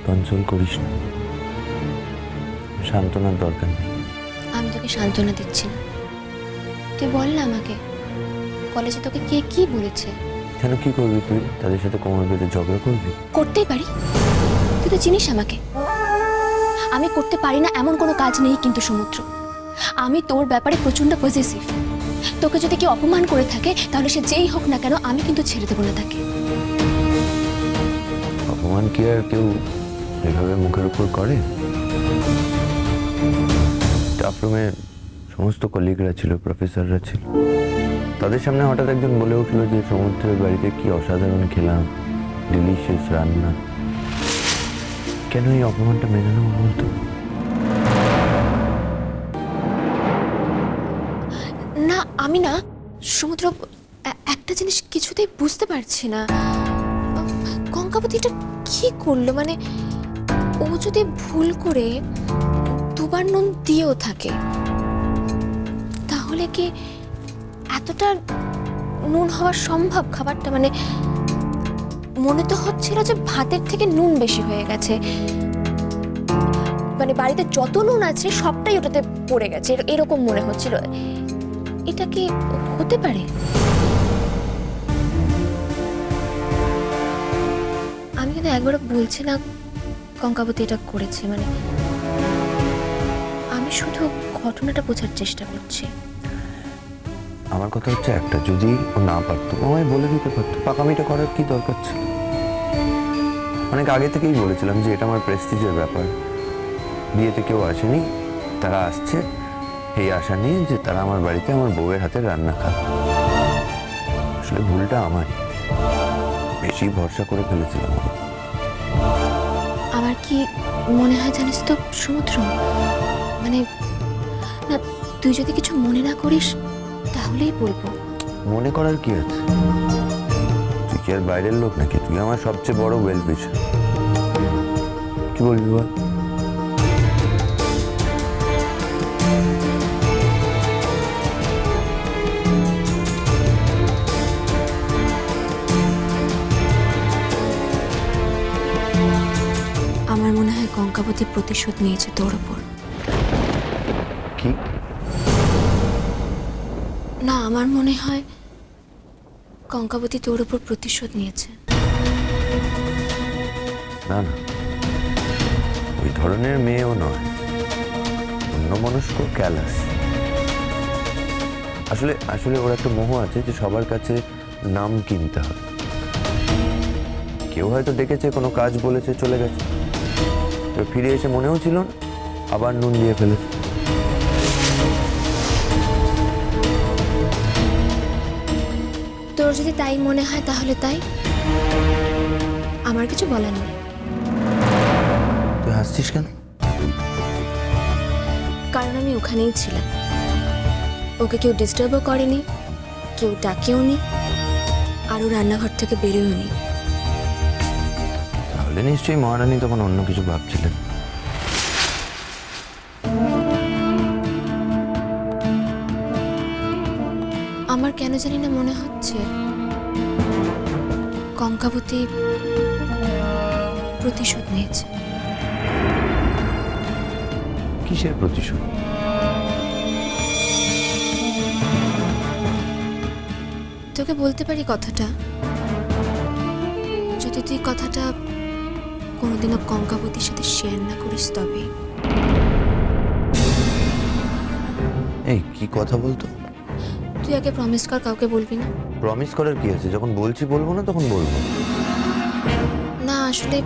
Console করিস না, সান্ত্বনার দরকার নেই। আমি তোকে সান্ত্বনা দিচ্ছি না, তুই বল না আমাকে, কলেজে তোকে কে কি বলেছে? কেন, কি করবি তুই? তাদের সাথে কোমর বেঁধে ঝগড়া করবি? করতেই পারি, তুই তো চিনিস আমাকে। আমি করতে পারি না এমন কোনো কাজ নেই কিন্তু সমুদ্র। আমি তোর ব্যাপারে প্রচন্ড পজিটিভ। তোকে যদি কেউ অপমান করে থাকে তাহলে সে যেই হোক না কেন আমি কিন্তু ছেড়ে দেবো না তাকে। অপমান কি আর কেউ এভাবে মুখের উপর করে? স্টাফ রুমে সমস্ত কলিগরা ছিল, প্রফেসররা ছিল, তাদের সামনে হঠাৎ একজন বলে উঠলো যে সমুদ্রের বাড়িতে কি অসাধারণ খেলাম, ডিলিশিয়াস রান্না। কেন এই অপমানটা মেনে নেবো বলতো? না আমি না সমুদ্র, একটা জিনিস কিছুতেই বুঝতে পারছি না, কঙ্কাবতীটা কি করলো? মানে ও যদি ভুল করে দুবার নুন দিয়েও থাকে তাহলে কি এতটা নুন হওয়া সম্ভব খাবারটা? মানে মনে তো হচ্ছিল যে ভাতের থেকে নুন বেশি হয়ে গেছে, মানে বাড়িতে যত নুন আছে সবটাই ওটাতে পড়ে গেছে, এরকম মনে হচ্ছিল। এটা কি হতে পারে? আমি কিন্তু একবারও বলছি না কঙ্কাবতী এটা করেছে, মানে আমি শুধু ঘটনাটা বোঝার চেষ্টা করছি। আমার কথা হচ্ছে একটা, যদি ও না পারতো আমায় বলে দিতে পারতো, পাকামিটা করার কি দরকার ছিল? অনেক আগে থেকেই বলেছিলাম যে এটা আমার প্রেস্টিজের ব্যাপার, বিয়েতে কেউ আসেনি, তারা আসছে এই আশা নিয়ে যে তারা আমার বাড়িতে আমার বউয়ের হাতে রান্না খাবে। আসলে ভুলটা আমারই, বেশি ভরসা করে ফেলেছিলাম। আমার কি মনে হয় জানিস তো সমুদ্র, মানে না তুই যদি কিছু মনে না করিস তাহলেই বলবো। মনে করার কি আছে? তুই কি আর বাইরের লোক নাকি? তুই আমার সবচেয়ে বড় ওয়েল উইশার। কি বলবি বল? আমার মনে হয় কঙ্কাবতী প্রতিশোধ নিয়েছে তোর ওপর। কি? না আমার মনে হয় কঙ্কাবতী তোর ওপর প্রতিশোধ নিয়েছে। না না, ওই ধরনের মেয়েও নয়, অন্যমনস্ক, ক্যালাস। আসলে আসলে ওর একটা মোহ আছে যে সবার কাছে নাম কিনতে হবে। কেউ হয়তো ডেকেছে, কোনো কাজ বলেছে, চলে গেছে, এবার ফিরে এসে মনেও ছিল না, আবার নুন দিয়ে ফেলেছে। তোর যদি তাই মনে হয় তাহলে তাই, আমার কিছু বলার নেই। তুই হাসছিস কেন? কারণ আমি ওখানেই ছিলাম, ওকে কেউ ডিস্টার্বও করেনি, কেউ ডাকেও নি, আরও রান্নাঘর থেকে বেরোয়ও নি। তাহলে নিশ্চয়ই মহারানী তখন অন্য কিছু ভাবছিলেন। আমার কেন জানি না মনে হচ্ছে কঙ্কাবতী প্রতিশোধ নিয়েছে। কিসের প্রতিশোধ? তোকে বলতে পারি কথাটা, যদি তুই কথাটা কোনোদিনও কঙ্কাবতীর সাথে শেয়ার না করিস তবে। এই কি কথা বলতো? তুই আগে প্রমিস কর কাউকে বলবি না। প্রমিস করার কি আছে? যখন বলছি বলবো না তখন বলবো। না আসলে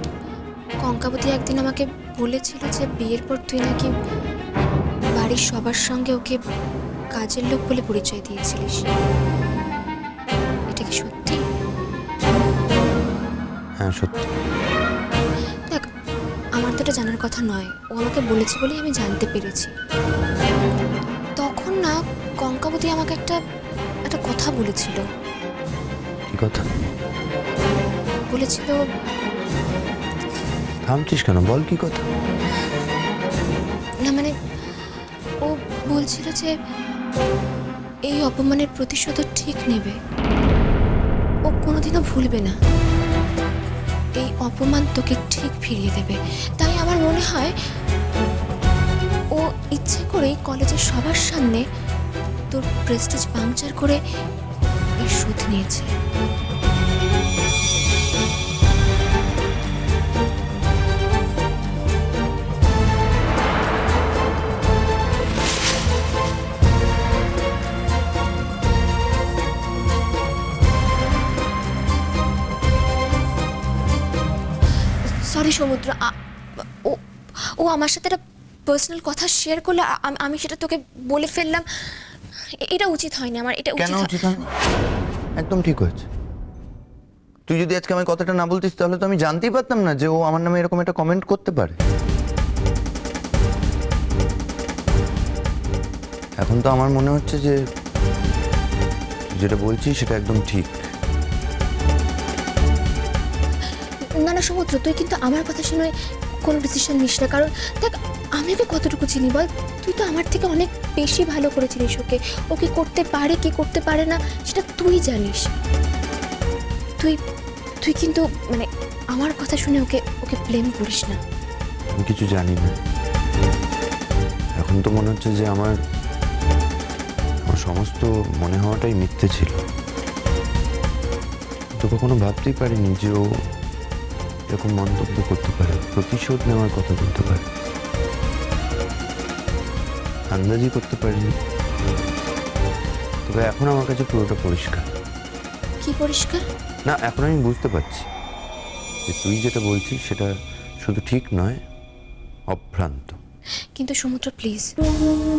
কঙ্কাবতী একদিন আমাকে বলেছিল যে বিয়ের পর তুই নাকি বাড়ির সবার সঙ্গে ওকে কাজের লোক বলে পরিচয় দিয়েছিলিস। এটা কি সত্যি? হ্যাঁ সত্যি। দেখ আমার তো এটা জানার কথা নয়, ও আমাকে বলেছে বলেই আমি জানতে পেরেছি। তখন না কঙ্কাবতী আমাকে একটা কথা বলেছিল। কি কথা? বলেছিল, থামছিস কেন? বল কি কথা। না মানে ও বলছিল যে এই অপমানের প্রতিশোধ ও ঠিক নেবে, ও কোনোদিনও ভুলবে না। এই অপমান তোকে ঠিক ফিরিয়ে দেবে। তাই আমার মনে হয় ও ইচ্ছে করেই কলেজের সবার সামনে তোর প্রেস্টিজ পাংচার করে এই শোধ নিয়েছে। সরি সমুদ্র, ও ও আমার সাথে একটা পার্সোনাল কথা শেয়ার করলে আমি সেটা তোকে বলে ফেললাম। এটা উচিত হয়নি আমার, এটা কেন উচিত হয়? একদম ঠিক হয়েছে। তুই যদি আজকে আমার কথাটা না বলতিস তাহলে তো আমি জানতেই পারতাম না যে ও আমার নামে এরকম একটা কমেন্ট করতে পারে। এখন তো আমার মনে হচ্ছে যে তুই যেটা বলছিস সেটা একদম ঠিক। না না সমুদ্র, তুই কিন্তু আমার কথা শুনে কোনো ডিসিশন নিস না। কারণ দেখ, আমি ওকে কতটুকু চিনি বল? তুই তো আমার থেকে অনেক বেশি ভালো করে চিনিস ওকে। ও কি করতে পারে কি করতে পারে না সেটা তুই জানিস। তুই তুই কিন্তু মানে আমার কথা শুনে ওকে ওকে ব্লেম করিস না। আমি কিছু জানি না। এখন তো মনে হচ্ছে যে আমার সমস্ত মনে হওয়াটাই মিথ্যে ছিল। তো কখনো ভাবতেই পারিনি যে ও এরকম মন্তব্য করতে পারে, প্রতিশোধ নেওয়ার কথা বলতে পারে। আন্দাজই করতে পারিনি। তবে এখন আমার কাছে পুরোটা পরিষ্কার। কি পরিষ্কার? না, এখন আমি বুঝতে পারছি যে তুই যেটা বলছিস সেটা শুধু ঠিক নয়, অভ্রান্ত। কিন্তু সমুদ্র প্লিজ,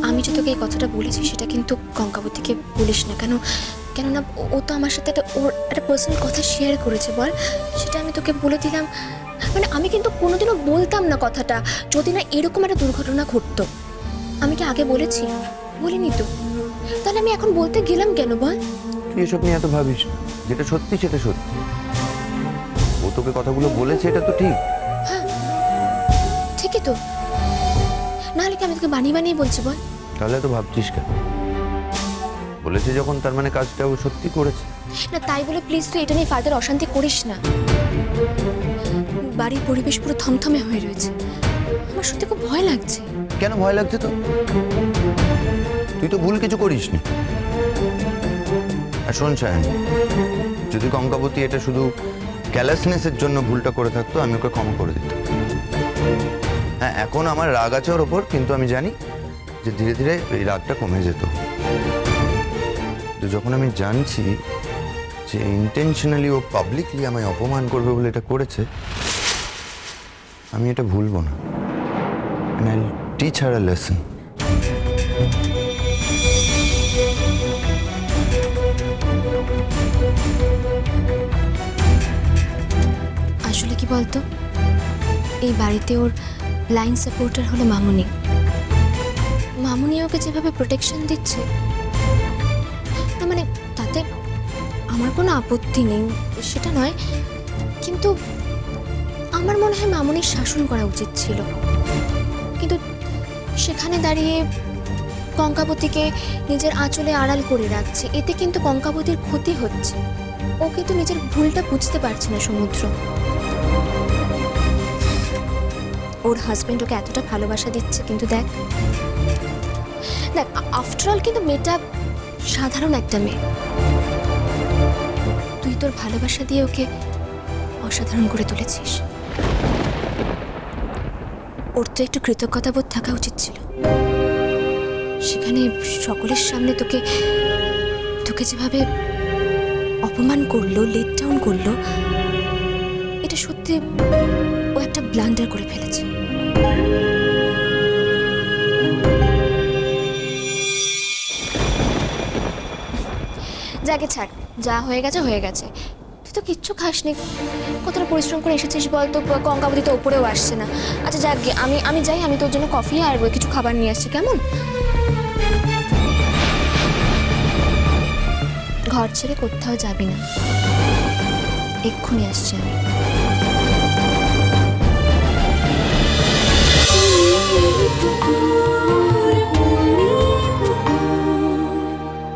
আমি যে তোকে এই কথাটা বলেছি সেটা কিন্তু কঙ্কাবতীকে বলিস না। কেননা ও তো আমার সাথে ওর একটা পার্সোনাল কথা শেয়ার করেছে বল, সেটা আমি তোকে বলে দিলাম। মানে আমি কিন্তু কোনোদিনও বলতাম না কথাটা যদি না এরকম একটা দুর্ঘটনা ঘটতো। আমি কি আগে বলেছি? বলিনি তো। তাহলে আমি এখন বলতে গেলাম কেন বল? তুই এসব নিয়ে এত ভাবিস না। যেটা সত্যি সেটা সত্যি। ও তোকে কথাগুলো বলেছে, এটা তো ঠিক। হ্যাঁ ঠিকই তো, নাহলে কি আমি তোকে বানিয়ে বানিয়ে বলছি বল? তাহলে তো ভাবছিস কেন? বলেছে যখন তার মানে কাজটা ও সত্যি করেছে। না তাই বলে প্লিজ তুই এটা নিয়ে ফার্দার অশান্তি করিস না। বাড়ির পরিবেশ পুরো থমথমে হয়ে রয়েছে, আমার সত্যি খুব ভয় লাগছে। কেন ভয় লাগছে তো? তুই তো ভুল কিছু করিসনি। আর শোন সায়ন, যদি কঙ্কাবতী এটা শুধু ক্যালাসনেসের জন্য ভুলটা করে থাকতো আমি ওকে ক্ষমা করে দিতাম। হ্যাঁ, এখন আমার রাগ আছে ওর ওপর, কিন্তু আমি জানি যে ধীরে ধীরে এই রাগটা কমে যেত। তো যখন আমি জানছি যে ইন্টেনশনালি ও পাবলিকলি আমায় অপমান করবে বলে এটা করেছে, আমি এটা ভুলবো না। And I'll teach her a lesson. আসলে কি বলতো, এই বাড়িতে ওর লাইন সাপোর্টার হলো মামুনি। মামুনি ওকে যেভাবে প্রোটেকশন দিচ্ছে, না মানে তাতে আমার কোনো আপত্তি নেই, সেটা নয়। কিন্তু আমার মনে হয় মামুনির শাসন করা উচিত ছিল। কিন্তু সেখানে দাঁড়িয়ে কঙ্কাবতীকে নিজের আঁচলে আড়াল করে রাখছে, এতে কিন্তু কঙ্কাবতীর ক্ষতি হচ্ছে। ও কিন্তু নিজের ভুলটা বুঝতে পারছে না সমুদ্র। ওর হাজবেন্ড ওকে এতটা ভালোবাসা দিচ্ছে, কিন্তু দেখ দেখ আফটারঅল কিন্তু মেয়েটা সাধারণ একটা মেয়ে। তুই তোর ভালোবাসা দিয়ে ওকে অসাধারণ করে তুলেছিস। ওর তো একটু কৃতজ্ঞতাবোধ থাকা উচিত ছিল। সেখানে সকলের সামনে তোকে তোকে যেভাবে অপমান করলো, লেট ডাউন করলো, এটা সত্যি ও একটা ব্লান্ডার করে ফেলেছে। যাকে ছাড়, যা হয়ে গেছে হয়ে গেছে। তুই তো কিচ্ছু খাসনি, কতটা পরিশ্রম করে এসেছিস বল? তো কঙ্কাবতী তো ওপরেও আসছে না। আচ্ছা যাক গে, আমি যাই, আমি তোর জন্য কফি আর কিছু খাবার নিয়ে আসছি, কেমন? ঘর ছেড়ে কোথাও যাবি না, এক্ষুনি আসছি আমি।